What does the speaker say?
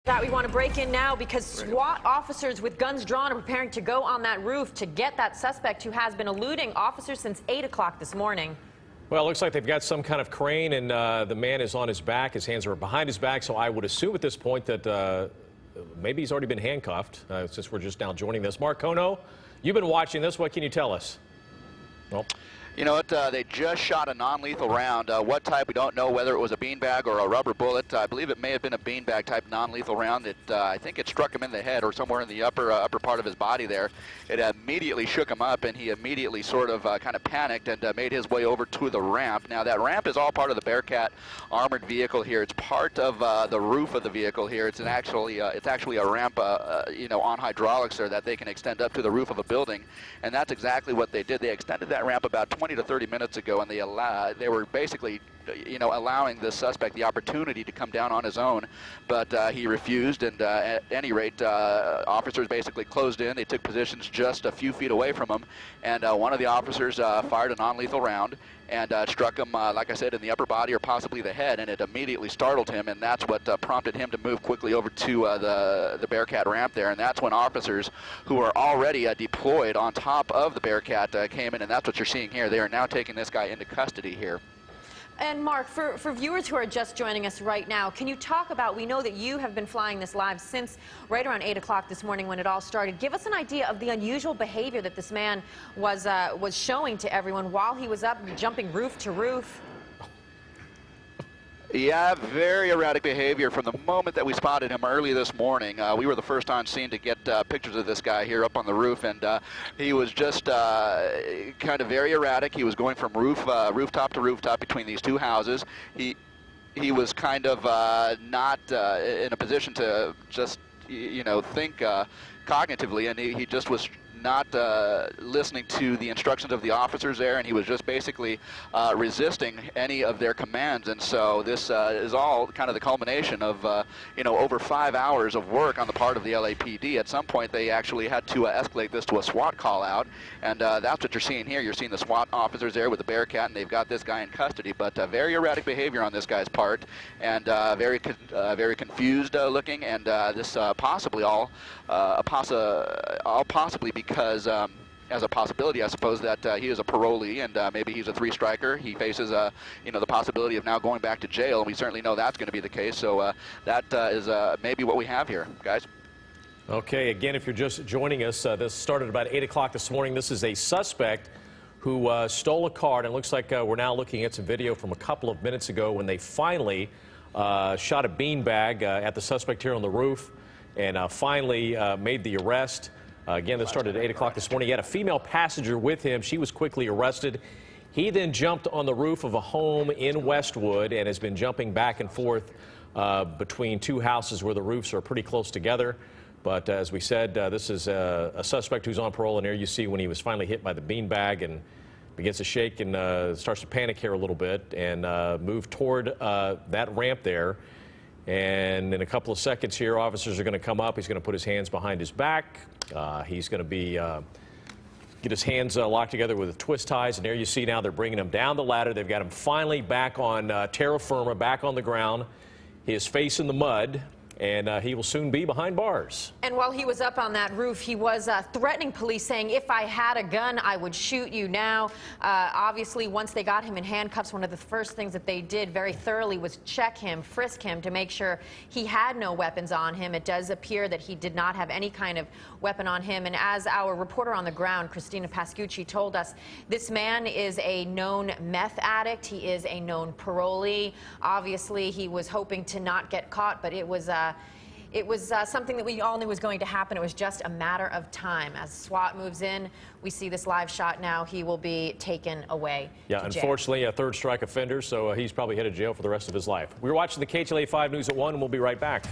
That we want to break in now because SWAT officers with guns drawn are preparing to go on that roof to get that suspect who has been eluding officers since 8 o'clock this morning. Well, it looks like they've got some kind of crane, and the man is on his back. His hands are behind his back, so I would assume at this point that maybe he's already been handcuffed, since we're just now joining this. Mark Kono, you've been watching this. What can you tell us? Well, you know what, they just shot a non-lethal round. What type, we don't know, whether it was a beanbag or a rubber bullet. I believe it may have been a beanbag type non-lethal round. I think it struck him in the head or somewhere in the upper part of his body there. It immediately shook him up, and he immediately sort of kind of panicked and made his way over to the ramp. Now, that ramp is all part of the Bearcat armored vehicle here. It's part of the roof of the vehicle here. It's actually a ramp, you know, on hydraulics there that they can extend up to the roof of a building, and that's exactly what they did. They extended that ramp about 20 to 30 minutes ago, and they were basically, you know, allowing the suspect the opportunity to come down on his own, but he refused, and at any rate, officers basically closed in. They took positions just a few feet away from him, and one of the officers fired a non-lethal round and struck him, like I said, in the upper body or possibly the head, and it immediately startled him, and that's what prompted him to move quickly over to the Bearcat ramp there, and that's when officers who are already deployed on top of the Bearcat came in, and that's what you're seeing here. They are now taking this guy into custody here. And Mark, for viewers who are just joining us right now, can you talk about, we know that you have been flying this live since right around 8 o'clock this morning when it all started. Give us an idea of the unusual behavior that this man was showing to everyone while he was up jumping roof to roof. Yeah, very erratic behavior from the moment that we spotted him early this morning. We were the first on scene to get pictures of this guy here up on the roof, and he was just kind of very erratic. He was going from rooftop to rooftop between these two houses. He was kind of not in a position to just, you know, think cognitively, and he just was not listening to the instructions of the officers there, and he was just basically resisting any of their commands. And so this is all kind of the culmination of you know, over 5 hours of work on the part of the LAPD. At some point they actually had to escalate this to a SWAT call out, and that's what you're seeing here. You're seeing the SWAT officers there with the Bearcat, and they've got this guy in custody, but very erratic behavior on this guy's part, and very confused looking, and this possibly all possibly because as a possibility, I suppose, that he is a parolee, and maybe he's a three-striker. He faces, you know, the possibility of now going back to jail, and we certainly know that's going to be the case. So that is maybe what we have here, guys. Okay, again, if you're just joining us, this started about 8 o'clock this morning. This is a suspect who stole a car, and it looks like we're now looking at some video from a couple of minutes ago when they finally shot a beanbag at the suspect here on the roof, and finally made the arrest. Again, this started at 8 o'clock this morning. He had a female passenger with him. She was quickly arrested. He then jumped on the roof of a home in Westwood and has been jumping back and forth between two houses where the roofs are pretty close together. But as we said, this is a suspect who's on parole, and there you see when he was finally hit by the beanbag and begins to shake and starts to panic here a little bit and move toward that ramp there. And in a couple of seconds here, officers are going to come up. He's going to put his hands behind his back. He's going to get his hands locked together with twist ties. And there you see now they're bringing him down the ladder. They've got him finally back on terra firma, back on the ground, his face in the mud. And he will soon be behind bars. And while he was up on that roof, he was threatening police, saying, if I had a gun, I would shoot you now. Obviously, once they got him in handcuffs, one of the first things that they did very thoroughly was check him, frisk him to make sure he had no weapons on him. It does appear that he did not have any kind of weapon on him. And as our reporter on the ground, Christina Pascucci, told us, this man is a known meth addict. He is a known parolee. Obviously, he was hoping to not get caught, but it was something that we all knew was going to happen. It was just a matter of time. As SWAT moves in, we see this live shot now. He will be taken away to jail. Unfortunately, a third strike offender, so he's probably headed to jail for the rest of his life. We're watching the KHLA 5 News at 1, and we'll be right back.